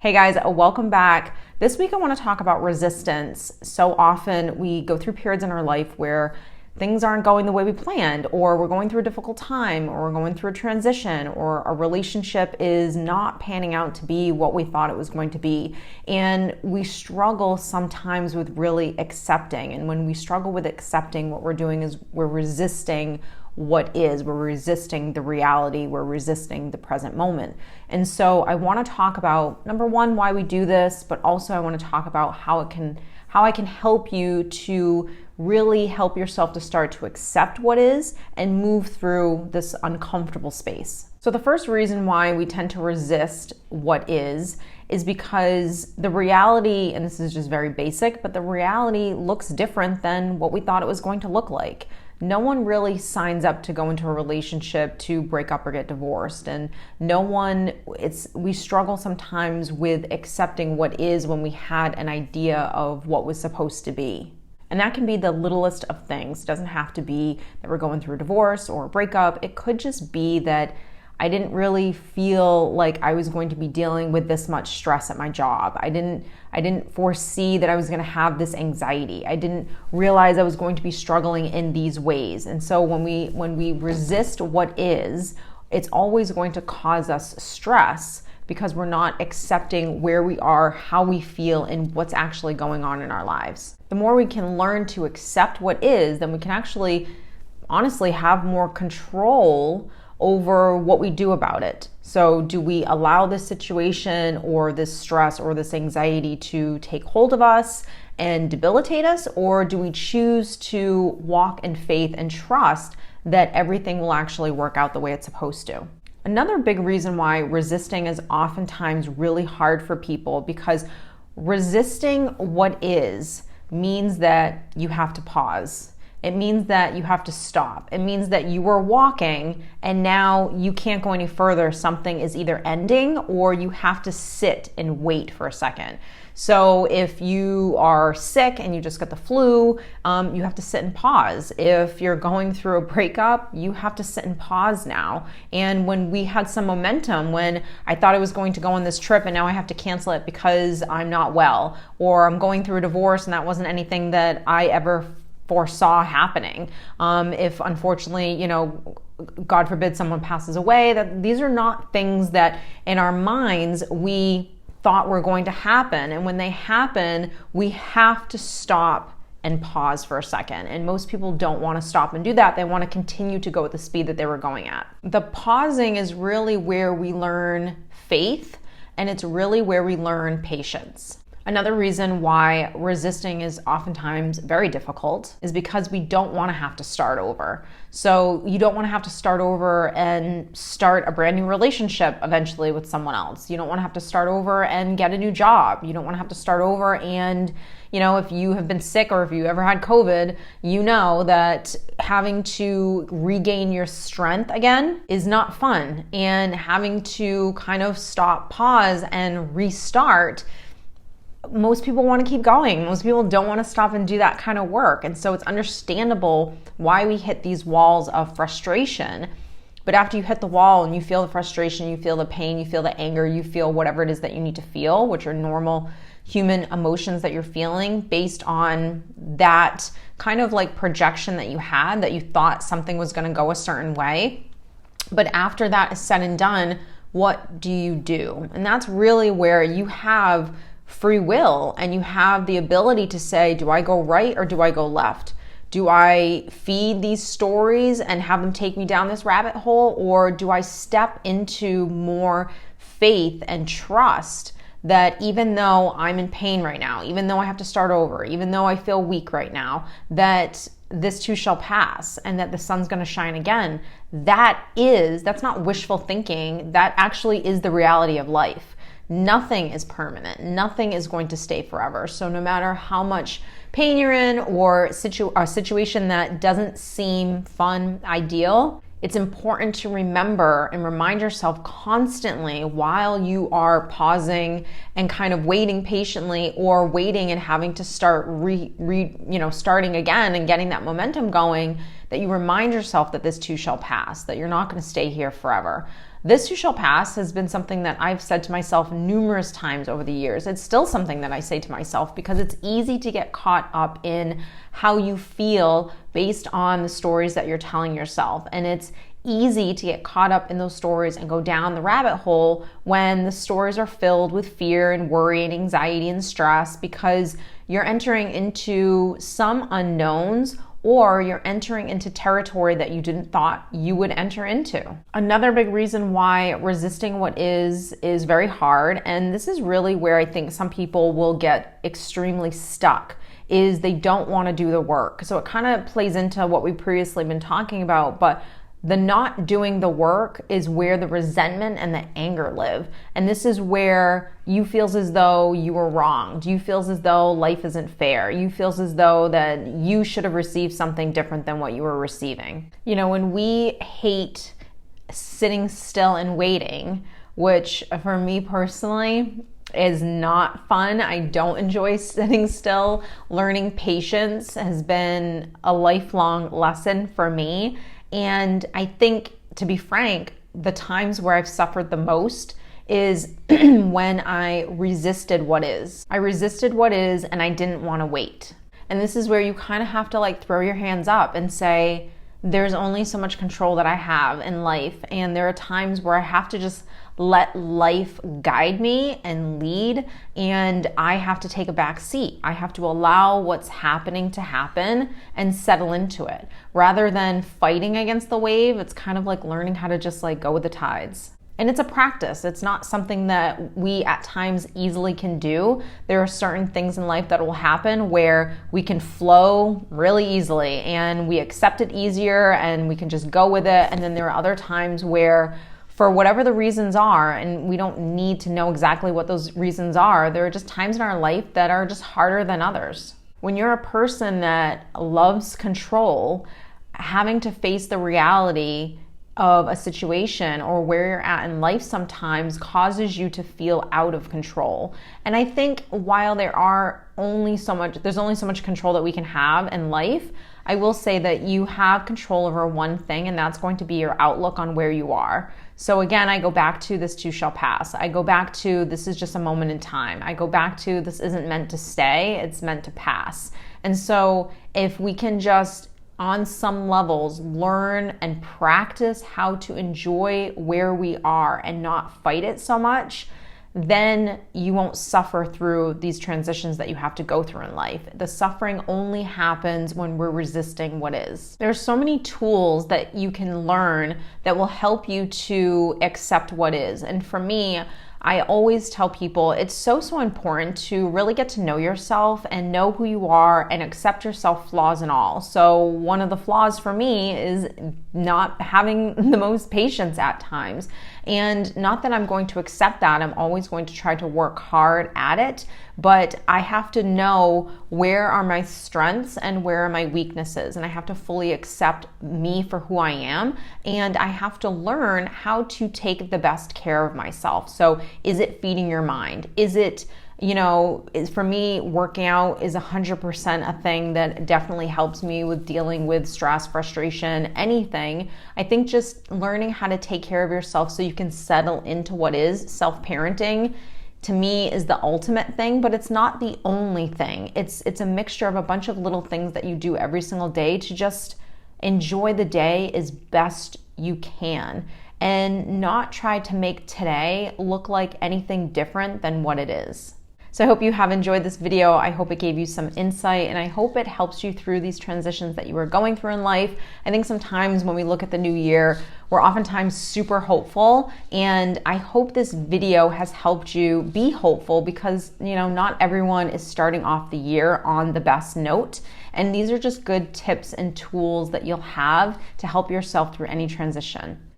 Hey guys, welcome back. This week I want to talk about resistance. So often we go through periods in our life where things aren't going the way we planned, or we're going through a difficult time, or we're going through a transition, or a relationship is not panning out to be what we thought it was going to be. And we struggle sometimes with really accepting. And when we struggle with accepting, what we're doing is we're resisting what is. We're resisting the reality. We're resisting the present moment. And so I want to talk about, number one, why we do this, but also I want to talk about how I can help you to really help yourself to start to accept what is and move through this uncomfortable space. So the first reason why we tend to resist what is because the reality, and this is just very basic, but the reality looks different than what we thought it was going to look like. No one really signs up to go into a relationship to break up or get divorced. And we struggle sometimes with accepting what is when we had an idea of what was supposed to be. And that can be the littlest of things. It doesn't have to be that we're going through a divorce or a breakup. It could just be that I didn't really feel like I was going to be dealing with this much stress at my job. I didn't foresee that I was going to have this anxiety. I didn't realize I was going to be struggling in these ways. And so when we resist what is, it's always going to cause us stress because we're not accepting where we are, how we feel, and what's actually going on in our lives. The more we can learn to accept what is, then we can actually honestly have more control over what we do about it. So do we allow this situation or this stress or this anxiety to take hold of us and debilitate us, or do we choose to walk in faith and trust that everything will actually work out the way it's supposed to? Another big reason why resisting is oftentimes really hard for people, because resisting what is means that you have to pause. It means that you have to stop. It means that you were walking and now you can't go any further. Something is either ending or you have to sit and wait for a second. So if you are sick and you just got the flu, you have to sit and pause. If you're going through a breakup, you have to sit and pause now. And when we had some momentum, when I thought I was going to go on this trip and now I have to cancel it because I'm not well, or I'm going through a divorce and that wasn't anything that I ever foresaw happening. If unfortunately, God forbid someone passes away, that these are not things that in our minds we thought were going to happen. And when they happen, we have to stop and pause for a second. And most people don't want to stop and do that. They want to continue to go at the speed that they were going at. The pausing is really where we learn faith, and it's really where we learn patience. Another reason why resisting is oftentimes very difficult is because we don't want to have to start over. So you don't want to have to start over and start a brand new relationship eventually with someone else. You don't want to have to start over and get a new job. You don't want to have to start over and, if you have been sick or if you ever had COVID, you know that having to regain your strength again is not fun. And having to kind of stop, pause, and restart, most people want to keep going. Most people don't want to stop and do that kind of work. And so it's understandable why we hit these walls of frustration. But after you hit the wall and you feel the frustration, you feel the pain, you feel the anger, you feel whatever it is that you need to feel, which are normal human emotions that you're feeling based on that kind of like projection that you had, that you thought something was going to go a certain way. But after that is said and done, what do you do? And that's really where you have free will, and you have the ability to say, do I go right or do I go left? Do I feed these stories and have them take me down this rabbit hole, or do I step into more faith and trust that even though I'm in pain right now, even though I have to start over, even though I feel weak right now, that this too shall pass and that the sun's going to shine again? That's not wishful thinking. That actually is the reality of life. Nothing is permanent. Nothing is going to stay forever. So no matter how much pain you're in or a situation that doesn't seem fun, ideal, it's important to remember and remind yourself constantly while you are pausing and kind of waiting patiently, or waiting and having to start starting again and getting that momentum going, that you remind yourself that this too shall pass, that you're not going to stay here forever. This too shall pass has been something that I've said to myself numerous times over the years. It's still something that I say to myself because it's easy to get caught up in how you feel based on the stories that you're telling yourself. And it's easy to get caught up in those stories and go down the rabbit hole when the stories are filled with fear and worry and anxiety and stress, because you're entering into some unknowns, or you're entering into territory that you didn't thought you would enter into. Another big reason why resisting what is very hard, and this is really where I think some people will get extremely stuck, is they don't want to do the work. So it kind of plays into what we've previously been talking about, but the not doing the work is where the resentment and the anger live. And this is where you feels as though you were wronged. You feels as though life isn't fair. You feels as though that you should have received something different than what you were receiving. You know, when we hate sitting still and waiting, which for me personally is not fun. I don't enjoy sitting still. Learning patience has been a lifelong lesson for me. And I think, to be frank, the times where I've suffered the most is when I resisted what is. I resisted what is and I didn't want to wait. And this is where you kind of have to like throw your hands up and say, there's only so much control that I have in life. And there are times where I have to just let life guide me and lead, and I have to take a back seat. I have to allow what's happening to happen and settle into it. Rather than fighting against the wave, it's kind of like learning how to just like go with the tides. And it's a practice. It's not something that we at times easily can do. There are certain things in life that will happen where we can flow really easily and we accept it easier and we can just go with it. And then there are other times where, for whatever the reasons are, and we don't need to know exactly what those reasons are, there are just times in our life that are just harder than others. When you're a person that loves control, having to face the reality of a situation or where you're at in life sometimes causes you to feel out of control. And I think while there's only so much control that we can have in life, I will say that you have control over one thing, and that's going to be your outlook on where you are. So again, I go back to this too shall pass. I go back to this is just a moment in time. I go back to this isn't meant to stay, it's meant to pass. And so if we can just, on some levels, learn and practice how to enjoy where we are and not fight it so much, then you won't suffer through these transitions that you have to go through in life. The suffering only happens when we're resisting what is. There's so many tools that you can learn that will help you to accept what is. And for me, I always tell people it's so important to really get to know yourself and know who you are and accept yourself, flaws and all. So one of the flaws for me is not having the most patience at times. And not that I'm going to accept that, I'm always going to try to work hard at it, but I have to know where are my strengths and where are my weaknesses. And I have to fully accept me for who I am. And I have to learn how to take the best care of myself. So is it feeding your mind? Is it, for me, working out is 100% a thing that definitely helps me with dealing with stress, frustration, anything. I think just learning how to take care of yourself so you can settle into what is self-parenting, to me, is the ultimate thing, but it's not the only thing. It's a mixture of a bunch of little things that you do every single day to just enjoy the day as best you can and not try to make today look like anything different than what it is. So I hope you have enjoyed this video. I hope it gave you some insight, and I hope it helps you through these transitions that you are going through in life. I think sometimes when we look at the new year, we're oftentimes super hopeful, and I hope this video has helped you be hopeful because, not everyone is starting off the year on the best note. And these are just good tips and tools that you'll have to help yourself through any transition.